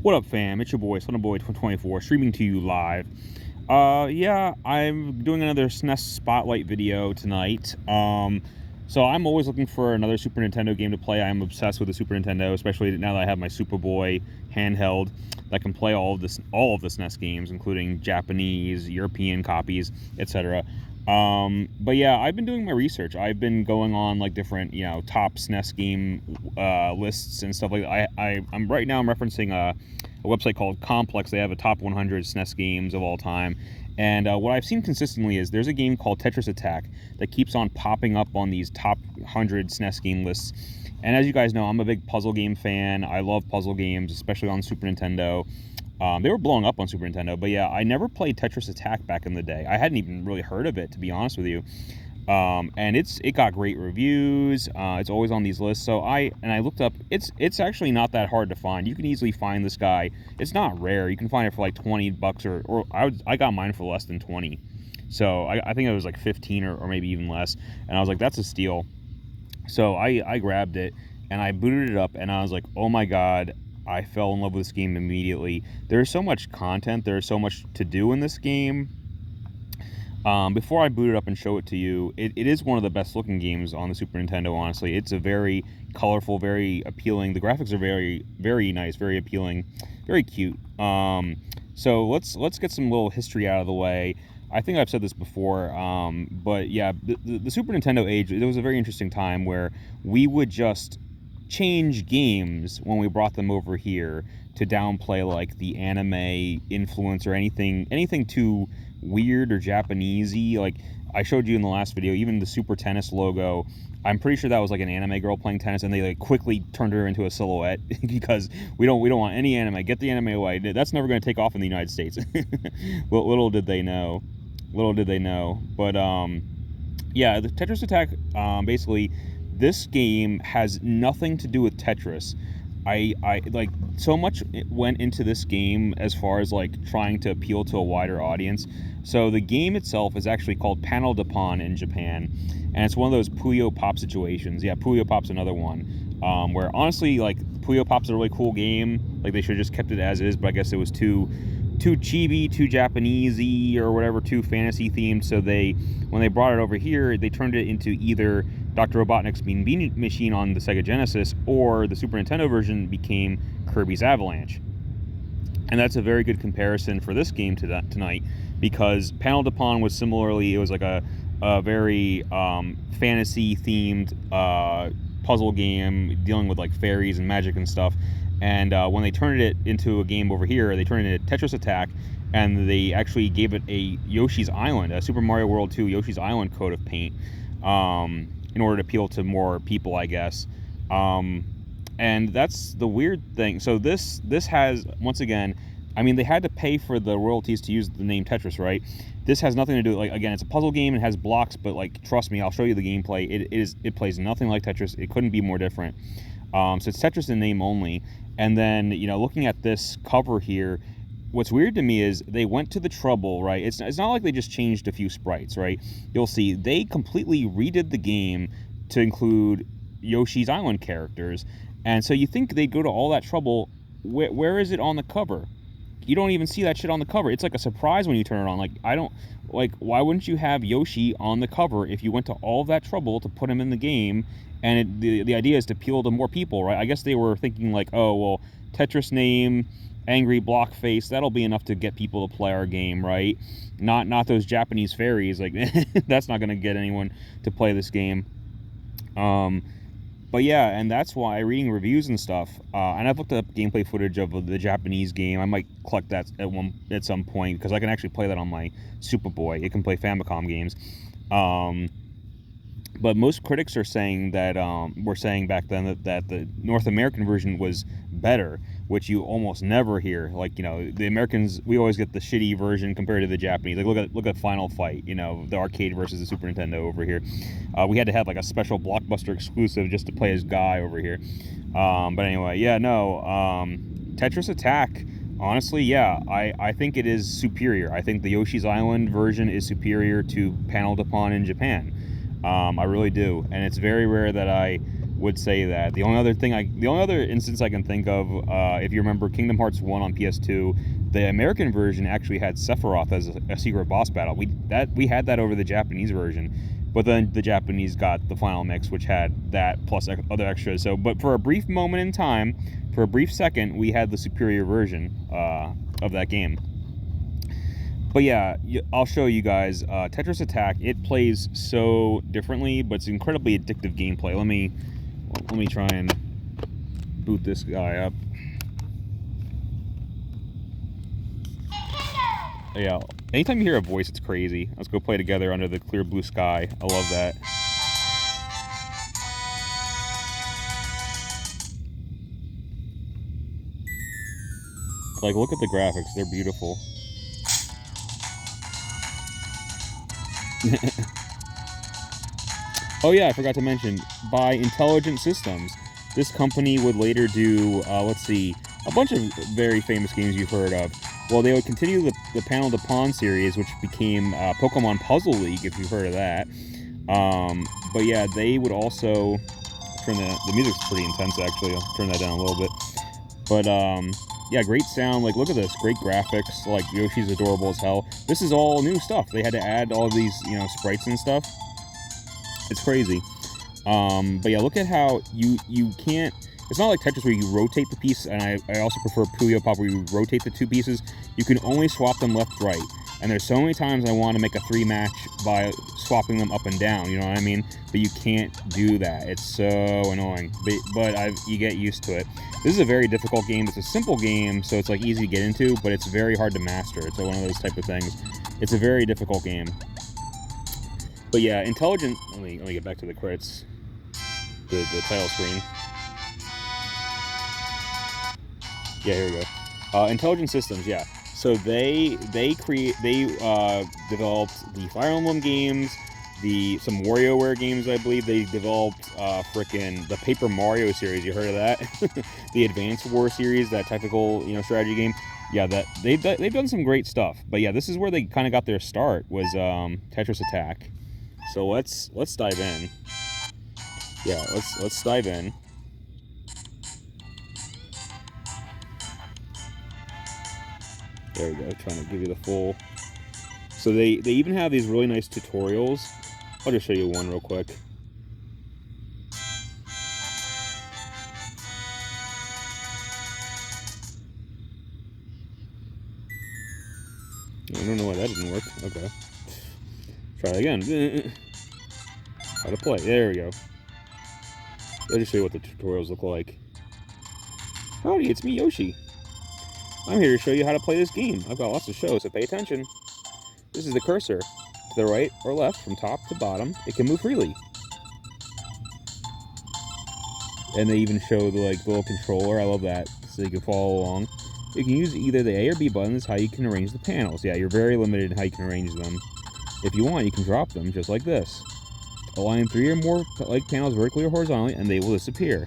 What up, fam? It's your boy, SonBoy24, streaming to you live. Yeah, I'm doing another SNES Spotlight video tonight. So I'm always looking for another Super Nintendo game to play. I'm obsessed with the Super Nintendo, especially now that I have my Superboy handheld that can play all of the SNES games, including Japanese, European copies, etc. But yeah, I've been doing my research. I've been going on like different, top SNES game lists and stuff like that. I'm right now I'm referencing a website called Complex. They have a top 100 SNES games of all time. And what I've seen consistently is there's a game called Tetris Attack that keeps on popping up on these top 100 SNES game lists. And as you guys know, I'm a big puzzle game fan. I love puzzle games, especially on Super Nintendo. They were blowing up on Super Nintendo, but yeah, I never played Tetris Attack back in the day. I hadn't even really heard of it, to be honest with you. And it got great reviews. It's always on these lists. So I looked up. It's actually not that hard to find. You can easily find this guy. It's not rare. You can find it for like $20 or I got mine for less than 20. So I think it was like 15 or maybe even less. And I was like, that's a steal. So I grabbed it and I booted it up and I was like, oh my God, I fell in love with this game immediately. There's so much content. There's so much to do in this game. Before I boot it up and show it to you, it is one of the best looking games on the Super Nintendo, honestly. It's a very colorful, very appealing. The graphics are very, very nice, very appealing, very cute. So let's get some little history out of the way. I think I've said this before, but yeah, the Super Nintendo age, it was a very interesting time where we would just change games when we brought them over here to downplay like the anime influence or anything too weird or Japanesey. Like I showed you in the last video, even the Super Tennis logo, I'm pretty sure that was like an anime girl playing tennis, and they like quickly turned her into a silhouette because we don't want any anime. Get the anime away. That's never going to take off in the United States. Well, little did they know. But yeah, the Tetris Attack, basically this game has nothing to do with Tetris. I like so much went into this game as far as like trying to appeal to a wider audience. So the game itself is actually called Panel de Pon in Japan, and it's one of those Puyo Pop situations. Yeah, Puyo Pop's another one, where honestly, like Puyo Pop's a really cool game. Like they should have just kept it as is, but I guess it was too chibi, too Japanesey or whatever, too fantasy themed. So when they brought it over here, they turned it into either Dr. Robotnik's Mean Bean Machine on the Sega Genesis, or the Super Nintendo version became Kirby's Avalanche. And that's a very good comparison for this game tonight, because Panel de Pon was similarly, it was like a very fantasy themed puzzle game dealing with like fairies and magic and stuff. And when they turned it into a game over here, they turned it into Tetris Attack, and they actually gave it a Yoshi's Island, a Super Mario World 2 Yoshi's Island coat of paint, in order to appeal to more people, I guess. And that's the weird thing. So this has, once again, I mean, they had to pay for the royalties to use the name Tetris, right? This has nothing to do, like, again, it's a puzzle game, it has blocks, but like, trust me, I'll show you the gameplay. It plays nothing like Tetris. It couldn't be more different. So it's Tetris in name only. And then, looking at this cover here, what's weird to me is they went to the trouble, right? It's not like they just changed a few sprites, right? You'll see they completely redid the game to include Yoshi's Island characters. And so you think they go to all that trouble. Where is it on the cover? You don't even see that shit on the cover. It's like a surprise when you turn it on. Like, why wouldn't you have Yoshi on the cover if you went to all that trouble to put him in the game? And the idea is to appeal to more people, right? I guess they were thinking like, oh, well, Tetris name, angry block face, that'll be enough to get people to play our game, right? Not those Japanese fairies. Like, that's not going to get anyone to play this game. But yeah, and that's why reading reviews and stuff, and I've looked up gameplay footage of the Japanese game. I might collect that at some point, because I can actually play that on my Superboy. It can play Famicom games. But most critics are saying that, were saying back then that the North American version was better, which you almost never hear. Like, the Americans, we always get the shitty version compared to the Japanese. Like, look at Final Fight, the arcade versus the Super Nintendo over here. We had to have like a special Blockbuster exclusive just to play as Guy over here. But anyway, yeah, no, Tetris Attack, honestly, yeah, I think it is superior. I think the Yoshi's Island version is superior to Panel de Pon in Japan. I really do, and it's very rare that I would say that. The only other instance I can think of, if you remember Kingdom Hearts 1 on PS2, the American version actually had Sephiroth as a secret boss battle. We had that over the Japanese version, but then the Japanese got the final mix, which had that plus other extras. So, but for a brief moment in time, for a brief second, we had the superior version of that game. But yeah, I'll show you guys. Tetris Attack, it plays so differently, but it's incredibly addictive gameplay. Let me try and boot this guy up. Yeah, anytime you hear a voice, it's crazy. Let's go play together under the clear blue sky. I love that. Like, look at the graphics. They're beautiful. Oh yeah, I forgot to mention, by Intelligent Systems. This company would later do, let's see, a bunch of very famous games you've heard of. Well, they would continue the Panel de Pon series, which became Pokemon Puzzle League, if you've heard of that. But yeah, they would also turn the music's pretty intense, actually. I'll turn that down a little bit. But yeah, great sound. Like, look at this, great graphics. Like, Yoshi's adorable as hell. This is all new stuff. They had to add all these, sprites and stuff. It's crazy. But yeah, look at how you can't. It's not like Tetris where you rotate the piece, and I also prefer Puyo Pop where you rotate the two pieces. You can only swap them left, right. And there's so many times I want to make a 3-match by swapping them up and down, you know what I mean? But you can't do that. It's so annoying. But you get used to it. This is a very difficult game. It's a simple game, so it's like easy to get into, but it's very hard to master. It's one of those type of things. It's a very difficult game. But yeah, Intelligent. Let me get back to the credits. The title screen. Yeah, here we go. Intelligent Systems, yeah. So they developed the Fire Emblem games, some WarioWare games, I believe. They developed the Paper Mario series. You heard of that? The Advance War series, that tactical strategy game. Yeah, that they've done some great stuff. But yeah, this is where they kind of got their start, was Tetris Attack. So let's dive in. Yeah, let's dive in. There we go, trying to give you the full. So they even have these really nice tutorials. I'll just show you one real quick. I don't know why that didn't work. Okay. Try it again. How to play. There we go. I'll just show you what the tutorials look like. Howdy, it's me, Yoshi. I'm here to show you how to play this game. I've got lots of shows, so pay attention. This is the cursor. To the right or left, from top to bottom, it can move freely. And they even show the little controller. I love that, so you can follow along. You can use either the A or B buttons, how you can arrange the panels. Yeah, you're very limited in how you can arrange them. If you want, you can drop them, just like this. Align 3 or more panels vertically or horizontally, and they will disappear.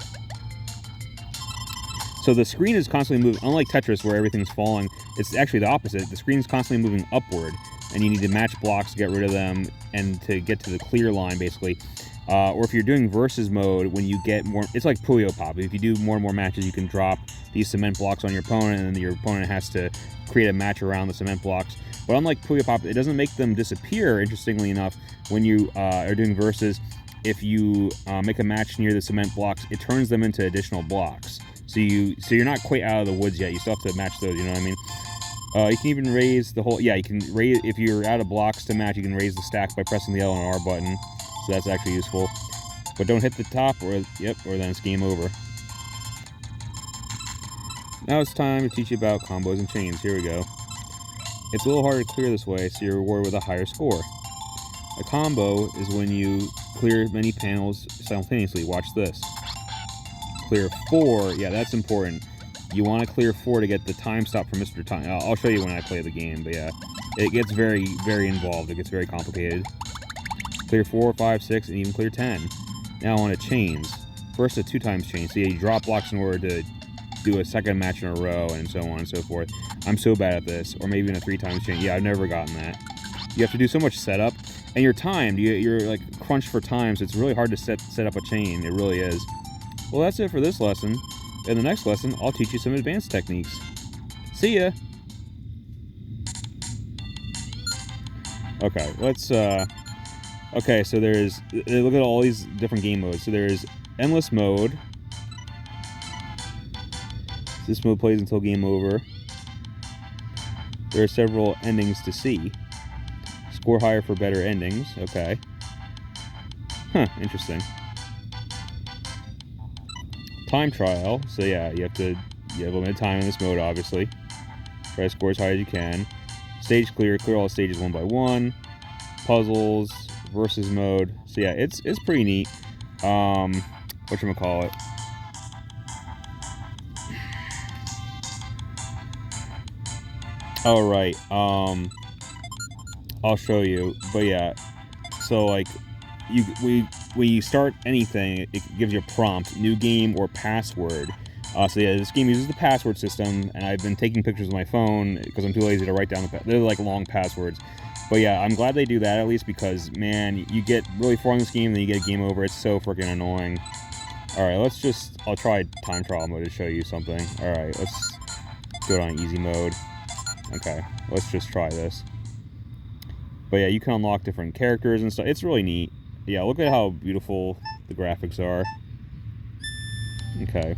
So the screen is constantly moving. Unlike Tetris, where everything's falling, it's actually the opposite. The screen's constantly moving upward, and you need to match blocks to get rid of them and to get to the clear line, basically. Or if you're doing versus mode, when you get more, it's like Puyo Pop. If you do more and more matches, you can drop these cement blocks on your opponent, and then your opponent has to create a match around the cement blocks. But unlike Puyo Pop, it doesn't make them disappear, interestingly enough. When you are doing versus, if you make a match near the cement blocks, it turns them into additional blocks. So you're not quite out of the woods yet. You still have to match those, you know what I mean? You can even raise the whole, you can raise, if you're out of blocks to match, you can raise the stack by pressing the L and R button. So that's actually useful. But don't hit the top, or then it's game over. Now it's time to teach you about combos and chains. Here we go. It's a little harder to clear this way, so you're rewarded with a higher score. A combo is when you clear many panels simultaneously. Watch this. Clear 4, yeah, that's important. You want to clear 4 to get the time stop for Mr. Time. I'll show you when I play the game, but yeah, it gets very, very involved. It gets very complicated. Clear 4, 5, 6, and even clear 10. Now on to chains. First, a 2x chain. So you drop blocks in order to do a second match in a row, and so on and so forth. I'm so bad at this. Or maybe even a 3x chain. Yeah, I've never gotten that. You have to do so much setup, and you're timed. You're like crunched for time, so it's really hard to set up a chain. It really is. Well, that's it for this lesson. In the next lesson, I'll teach you some advanced techniques. See ya! Okay, let's, okay, so there's, look at all these different game modes. So there's endless mode. This mode plays until game over. There are several endings to see. Score higher for better endings. Okay. Huh, interesting. Time trial. So yeah, you have limited time in this mode, obviously. Try to score as high as you can. Stage clear all the stages one by one. Puzzles, versus mode. So yeah, it's pretty neat. Whatchamacallit? Oh right. I'll show you. But yeah, so like when you start anything, it gives you a prompt, new game or password. So yeah, this game uses the password system, and I've been taking pictures with my phone because I'm too lazy to write down they're like long passwords. But yeah, I'm glad they do that at least, because man, you get really far in this game, then you get game over. It's so freaking annoying. All right, I'll try time trial mode to show you something. All right, let's do it on easy mode. Okay, let's just try this. But yeah, you can unlock different characters and stuff. It's really neat. Yeah, look at how beautiful the graphics are. Okay.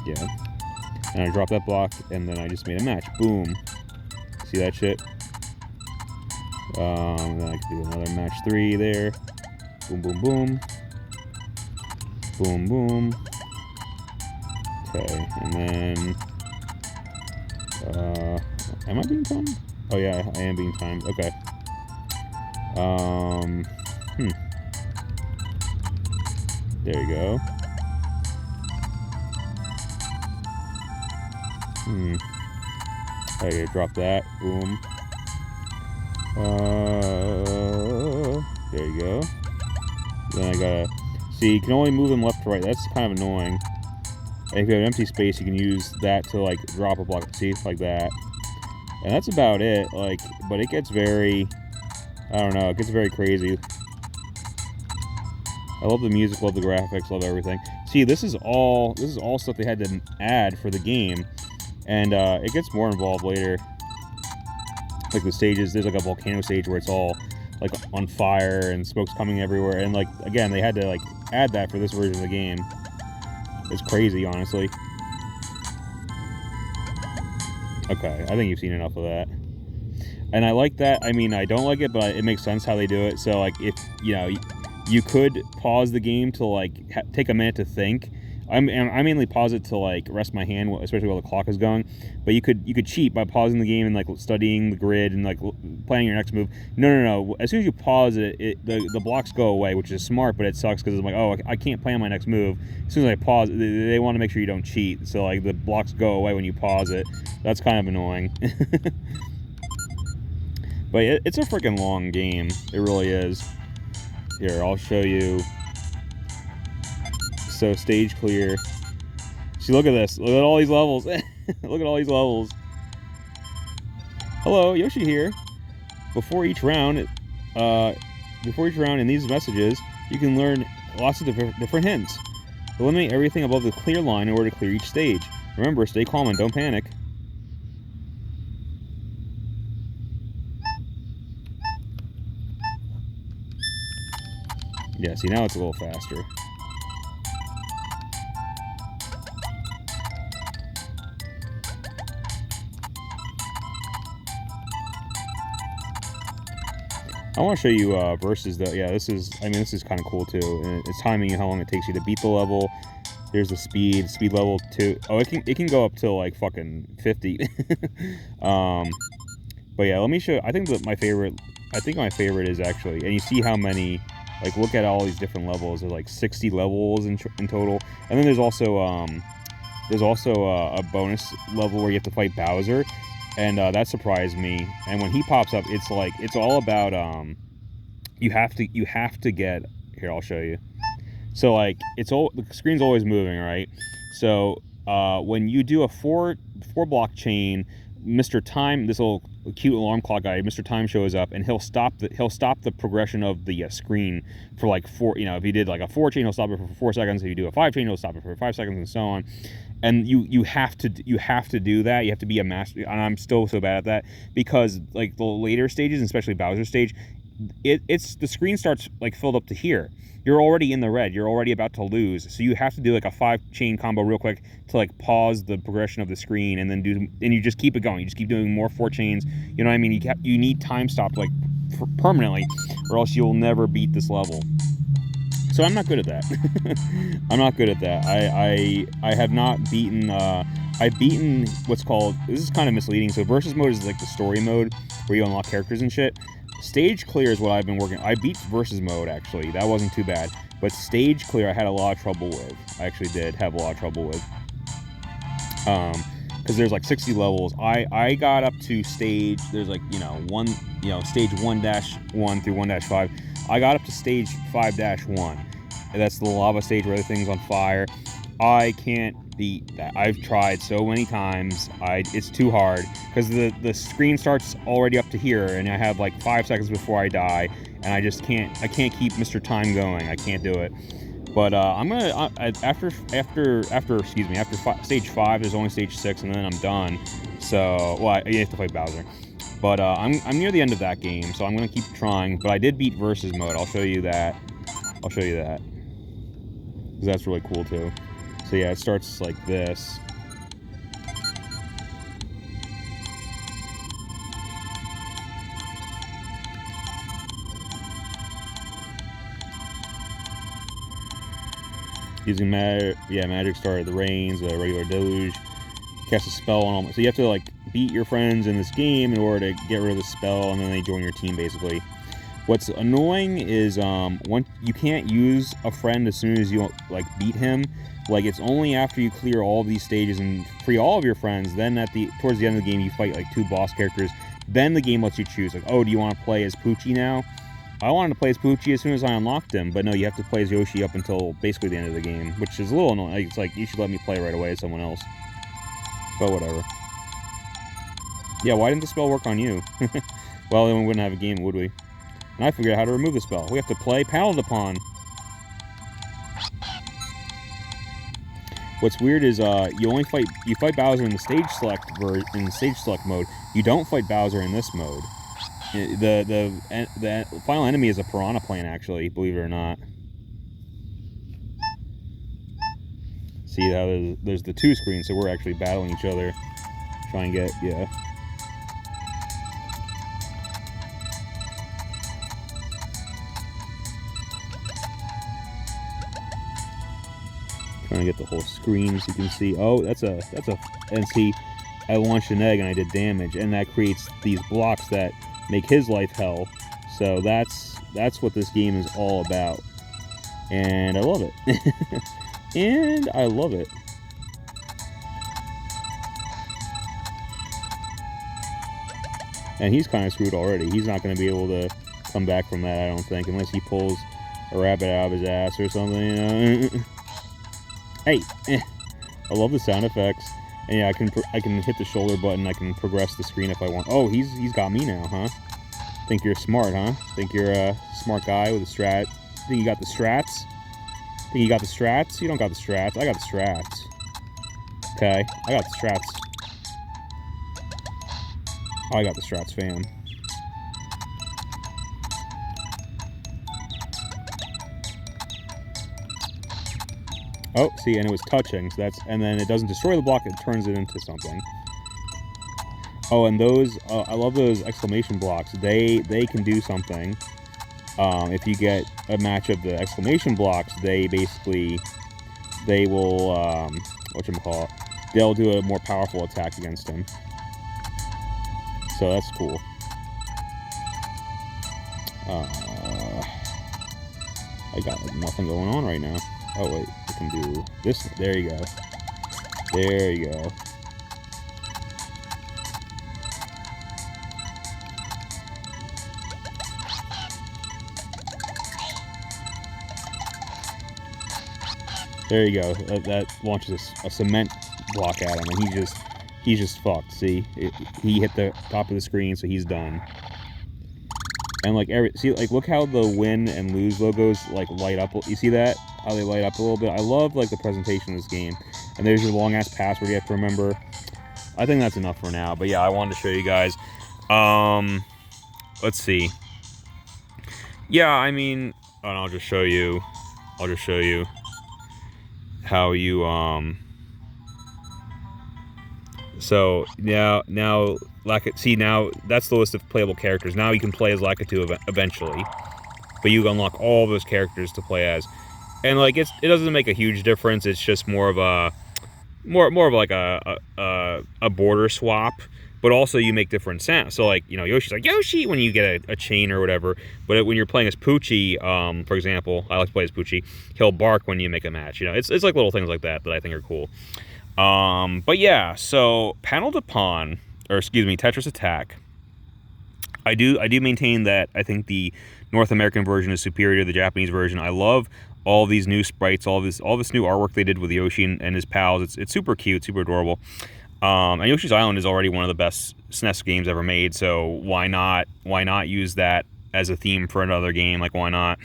Yeah. And I dropped that block, and then I just made a match. Boom. See that shit? Then I can do another match 3 there. Boom, boom, boom. Boom, boom. Okay, and then... am I being timed? Oh yeah, I am being timed. Okay. There you go. Okay, drop that. Boom. There you go. Then I gotta... See, you can only move them left to right. That's kind of annoying. And if you have an empty space, you can use that to, like, drop a block. See? Like that. And that's about it. Like, but it gets very... I don't know. It gets very crazy. I love the music, love the graphics, love everything. See, this is all stuff they had to add for the game. And it gets more involved later. Like the stages, there's like a volcano stage where it's all like on fire and smoke's coming everywhere. And like, again, they had to like add that for this version of the game. It's crazy, honestly. Okay, I think you've seen enough of that. And I like that. I mean, I don't like it, but it makes sense how they do it. So like, if, you know, you could pause the game to like take a minute to think. I mainly pause it to like rest my hand, especially while the clock is going. But you could cheat by pausing the game and like studying the grid and like planning your next move. No. As soon as you pause it, the blocks go away, which is smart, but it sucks because I'm like, oh, I can't plan my next move. As soon as I pause, they want to make sure you don't cheat. So like the blocks go away when you pause it. That's kind of annoying. But it's a freaking long game. It really is. Here, I'll show you. So stage clear. See, look at this. Look at all these levels. Look at all these levels. Hello, Yoshi here. Before each round in these messages, you can learn lots of different hints. Eliminate everything above the clear line in order to clear each stage. Remember, stay calm and don't panic. Yeah, see, now it's a little faster. I want to show you versus though. Yeah, this is kind of cool too. And it's timing you how long it takes you to beat the level. Here's the speed level 2. Oh, it can go up to like fucking 50. But yeah, let me show. I think my favorite is actually, and you see how many. Like, look at all these different levels. There's like 60 levels in total, and then there's also a bonus level where you have to fight Bowser. And that surprised me. And when he pops up, it's like, it's all about you have to get, here, I'll show you. So like, the screen's always moving, right? So when you do a four block chain, Mr. Time, this little cute alarm clock guy, Mr. Time shows up, and he'll stop the progression of the screen for like if you did like a 4 chain, he'll stop it for 4 seconds. If you do a 5 chain, he'll stop it for 5 seconds, and so on. And you have to do that. You have to be a master, and I'm still so bad at that, because like the later stages, especially Bowser stage, it's the screen starts like filled up to here. You're already in the red. You're already about to lose. So you have to do like a 5 chain combo real quick to like pause the progression of the screen, and then you just keep it going. You just keep doing more 4 chains. You know what I mean? You need time stop like permanently, or else you'll never beat this level. So I'm not good at that. I'm not good at that. I have not beaten. I've beaten what's called. This is kind of misleading. So versus mode is like the story mode where you unlock characters and shit. Stage clear is what I've been working. I beat versus mode, actually. That wasn't too bad. But stage clear I had a lot of trouble with. I actually did have a lot of trouble with. Because there's like 60 levels. I got up to stage, there's like, stage 1-1 through 1-5. I got up to stage 5-1. And that's the lava stage where everything's on fire. I can't beat that. I've tried so many times. It's too hard, because the screen starts already up to here, and I have like 5 seconds before I die, and I just can't. I can't keep Mr. Time going. I can't do it. But I'm gonna after stage 5, there's only stage 6, and then I'm done. So you have to fight Bowser. But I'm near the end of that game, so I'm gonna keep trying. But I did beat versus mode. I'll show you that. Because that's really cool too. So yeah, it starts like this. Using magic star, the rains, the regular deluge, cast a spell on all. So you have to like beat your friends in this game in order to get rid of the spell, and then they join your team basically. What's annoying is you can't use a friend as soon as you like beat him. Like, it's only after you clear all these stages and free all of your friends, then towards the end of the game you fight like 2 boss characters. Then the game lets you choose, like, oh, do you want to play as Poochie now? I wanted to play as Poochie as soon as I unlocked him, but no, you have to play as Yoshi up until basically the end of the game, which is a little annoying. It's like, you should let me play right away as someone else. But whatever. Yeah, why didn't the spell work on you? Well, then we wouldn't have a game, would we? And I figured out how to remove the spell. We have to play Panel de Pon. What's weird is you fight Bowser in the stage select mode. You don't fight Bowser in this mode. The final enemy is a piranha plant, actually, believe it or not. See how there's the 2 screens, so we're actually battling each other. Try and get Trying to get the whole screen so you can see. Oh, and see, I launched an egg and I did damage, and that creates these blocks that make his life hell. So that's what this game is all about, and I love it. And I love it. And he's kind of screwed already. He's not going to be able to come back from that, I don't think, unless he pulls a rabbit out of his ass or something, you know. Hey, I love the sound effects. And yeah, I can hit the shoulder button. I can progress the screen if I want. Oh, he's got me now, huh? Think you're smart, huh? Think you're a smart guy with a strat? Think you got the strats? Think you got the strats? You don't got the strats. I got the strats. Okay, I got the strats. I got the strats, fam. Oh, see, and it was touching, so and then it doesn't destroy the block, it turns it into something. Oh, and those, I love those exclamation blocks. They can do something. If you get a match of the exclamation blocks, they will, whatchamacallit, they'll do a more powerful attack against him. So that's cool. I got nothing going on right now. Oh wait, I can do this. There you go. There you go. There you go. That launches a cement block at him, and he just he's just fucked. See, he hit the top of the screen, so he's done. And like look how the win and lose logos like light up. You see that? How they light up a little bit. I love like the presentation of this game. And there's your long ass password you have to remember. I think that's enough for now. But yeah, I wanted to show you guys. Let's see. Yeah, I mean, and I'll just show you how you so now see, now that's the list of playable characters. Now you can play as Lakitu eventually, but you unlock all those characters to play as, and like it doesn't make a huge difference. It's just more of a like a border swap, but also you make different sounds. So like, you know, Yoshi's like Yoshi when you get a chain or whatever, but when you're playing as Poochie, for example, I like to play as Poochie, he'll bark when you make a match. You know, it's like little things like that I think are cool. But yeah, so Panel de Pon, or excuse me, Tetris Attack. I do maintain that I think the North American version is superior to the Japanese version. I love all these new sprites, all this new artwork they did with Yoshi and his pals. It's super cute, super adorable. And Yoshi's Island is already one of the best SNES games ever made, so why not use that as a theme for another game? Like, why not?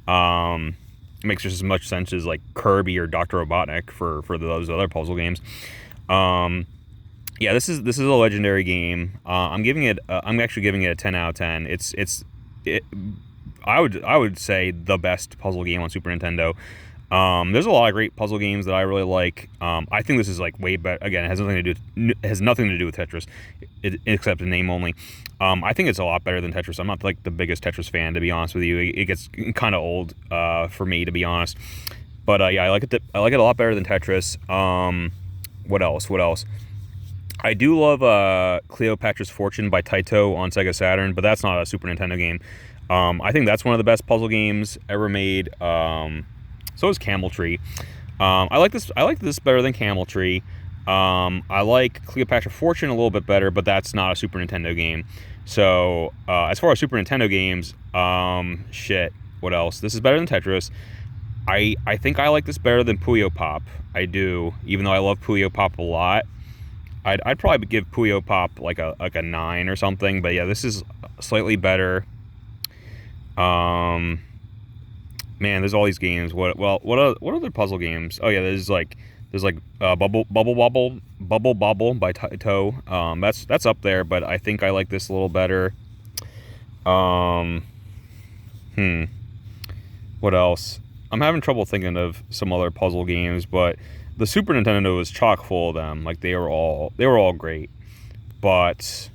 It makes just as much sense as like Kirby or Dr. Robotnik for those other puzzle games. Yeah, this is a legendary game. I'm actually giving it a 10 out of 10. I would say the best puzzle game on Super Nintendo. There's a lot of great puzzle games that I really like. I think this is like way better. Again, it has nothing to do with Tetris, except in name only. I think it's a lot better than Tetris. I'm not like the biggest Tetris fan, to be honest with you. It gets kind of old for me, to be honest. But yeah, I like it a lot better than Tetris. What else? I do love Cleopatra's Fortune by Taito on Sega Saturn, but that's not a Super Nintendo game. I think that's one of the best puzzle games ever made. So is Camel Tree. I like this better than Camel Tree. I like Cleopatra Fortune a little bit better, but that's not a Super Nintendo game. So as far as Super Nintendo games, shit. What else? This is better than Tetris. I think I like this better than Puyo Pop. I do, even though I love Puyo Pop a lot. I'd probably give Puyo Pop like a 9 or something. But yeah, this is slightly better. Man, there's all these games. What other puzzle games? Oh yeah, there's like Bubble Bobble by Taito. That's up there, but I think I like this a little better. What else? I'm having trouble thinking of some other puzzle games, but the Super Nintendo was chock full of them. Like they were all great. But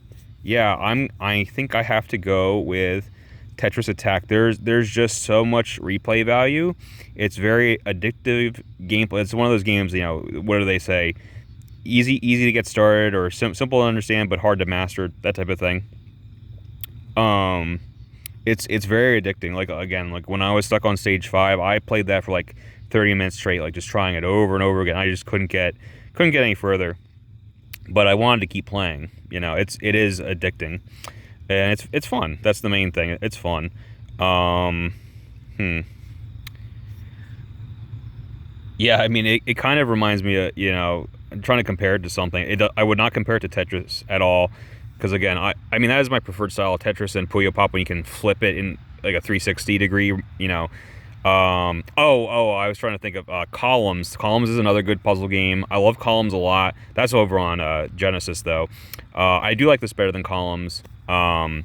yeah, I think I have to go with Tetris Attack. There's just so much replay value. It's very addictive gameplay. It's one of those games, you know, what do they say? Easy to get started, or simple to understand but hard to master, that type of thing. It's very addicting. Like again, like when I was stuck on stage 5, I played that for like 30 minutes straight, like just trying it over and over again. I just couldn't get any further. But I wanted to keep playing. You know, it is addicting. And it's fun. That's the main thing. It's fun. Yeah, I mean, it kind of reminds me of, you know, I'm trying to compare it to something. I would not compare it to Tetris at all. Because, again, I mean, that is my preferred style of Tetris and Puyo Pop, when you can flip it in, like, a 360 degree, you know. I was trying to think of Columns. Columns is another good puzzle game. I love Columns a lot. That's over on Genesis, though. I do like this better than Columns. I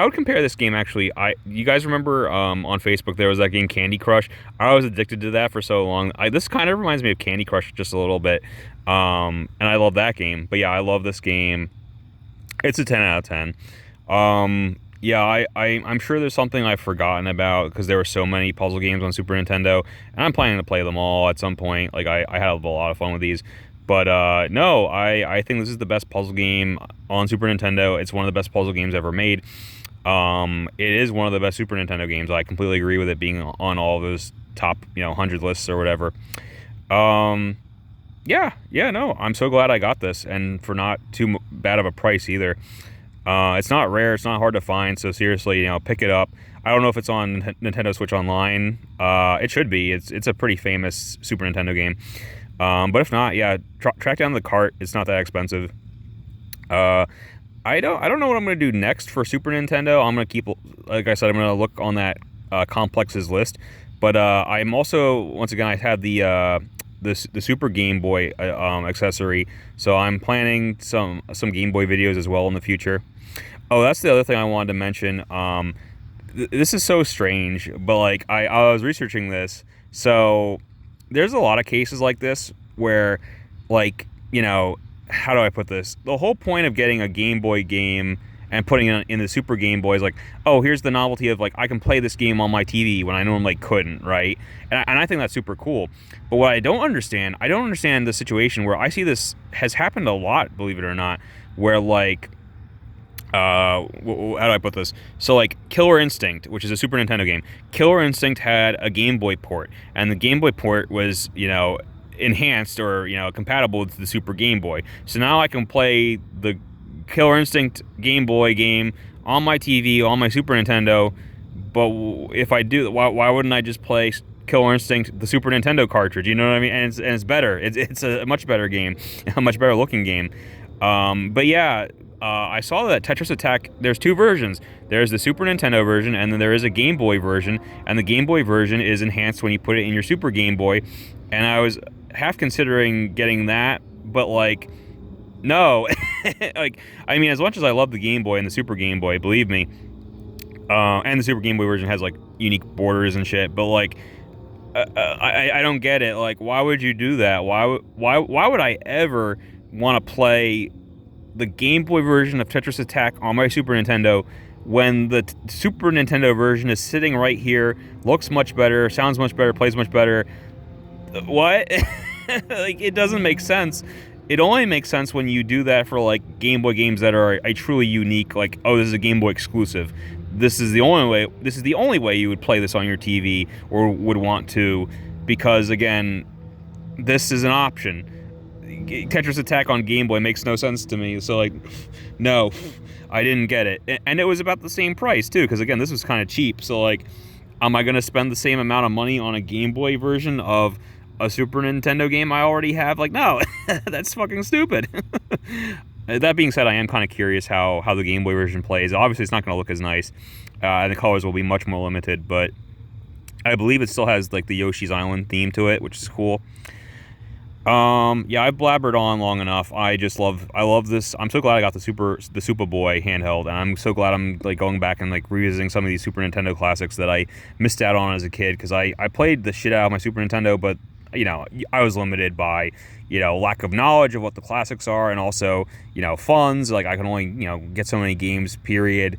would compare this game, actually. You guys remember on Facebook there was that game Candy Crush? I was addicted to that for so long. This kind of reminds me of Candy Crush just a little bit. And I love that game. But yeah, I love this game. It's a 10 out of 10. Yeah, I'm sure there's something I've forgotten about, because there were so many puzzle games on Super Nintendo, and I'm planning to play them all at some point. Like, I had a lot of fun with these. But no, I think this is the best puzzle game on Super Nintendo. It's one of the best puzzle games ever made. It is one of the best Super Nintendo games. I completely agree with it being on all those top, 100 lists or whatever. Yeah, no, I'm so glad I got this, and for not too bad of a price either. It's not rare, it's not hard to find, so seriously, pick it up. I don't know if it's on Nintendo Switch Online. It should be. It's a pretty famous Super Nintendo game. But if not, yeah, track down the cart. It's not that expensive. Uh, I don't know what I'm gonna do next for Super Nintendo. I'm gonna keep, like I said, I'm gonna look on that Complexes list. But I'm also, once again, I had the Super Game Boy accessory, so I'm planning some Game Boy videos as well in the future. Oh, that's the other thing I wanted to mention. This is so strange, but like I was researching this, so there's a lot of cases like this where, like, how do I put this? The whole point of getting a Game Boy game and putting it in the Super Game Boy is like, oh, here's the novelty of, like, I can play this game on my TV when I normally couldn't, right? And I think that's super cool. But what I don't understand the situation where I see this has happened a lot, believe it or not, where, like, how do I put this? So, like, Killer Instinct, which is a Super Nintendo game, Killer Instinct had a Game Boy port, and the Game Boy port was, enhanced or, compatible with the Super Game Boy. So now I can play the Killer Instinct Game Boy game on my TV, on my Super Nintendo, but if I do, why wouldn't I just play Killer Instinct, the Super Nintendo cartridge? You know what I mean? And it's better. It's a much better game, a much better looking game. But yeah, I saw that Tetris Attack, there's two versions. There's the Super Nintendo version, and then there is a Game Boy version, and the Game Boy version is enhanced when you put it in your Super Game Boy, and I was half considering getting that, but, like, no. Like, I mean, as much as I love the Game Boy and the Super Game Boy, believe me, and the Super Game Boy version has, like, unique borders and shit, but, like, I don't get it. Like, why would you do that? Why would I ever want to play the Game Boy version of Tetris Attack on my Super Nintendo when the Super Nintendo version is sitting right here, looks much better, sounds much better, plays much better? What? Like, it doesn't make sense. It only makes sense when you do that for, like, Game Boy games that are a truly unique, like, oh, this is a Game Boy exclusive. This is the only way you would play this on your TV or would want to, because, again, this is an option. Tetris Attack on Game Boy makes no sense to me, so, like, no, I didn't get it. And it was about the same price, too, because, again, this was kind of cheap, so, like, am I going to spend the same amount of money on a Game Boy version of a Super Nintendo game I already have? Like, no, that's fucking stupid. That being said, I am kind of curious how the Game Boy version plays. Obviously, it's not going to look as nice, and the colors will be much more limited, but I believe it still has, like, the Yoshi's Island theme to it, which is cool. Yeah, I blabbered on long enough. I love this. I'm so glad I got the Super Boy handheld, and I'm so glad I'm, like, going back and, like, revisiting some of these Super Nintendo classics that I missed out on as a kid, because I played the shit out of my Super Nintendo, but, I was limited by, lack of knowledge of what the classics are, and also, funds. Like, I can only, get so many games, period.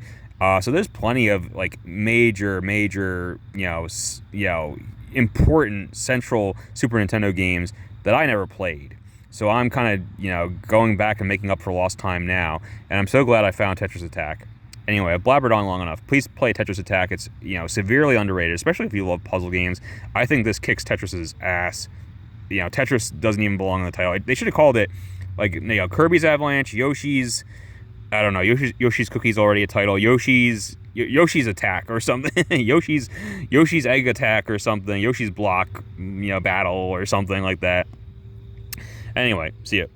So there's plenty of, like, major, important central Super Nintendo games that I never played. So I'm kind of, going back and making up for lost time now, and I'm so glad I found Tetris Attack. Anyway, I've blabbered on long enough. Please play Tetris Attack. It's, severely underrated, especially if you love puzzle games. I think this kicks Tetris's ass. Tetris doesn't even belong in the title. They should have called it, like, Kirby's Avalanche, Yoshi's, I don't know, Yoshi's Cookie's already a title, Yoshi's Attack or something, Yoshi's Egg Attack or something, Yoshi's Block, Battle or something like that. Anyway, see ya.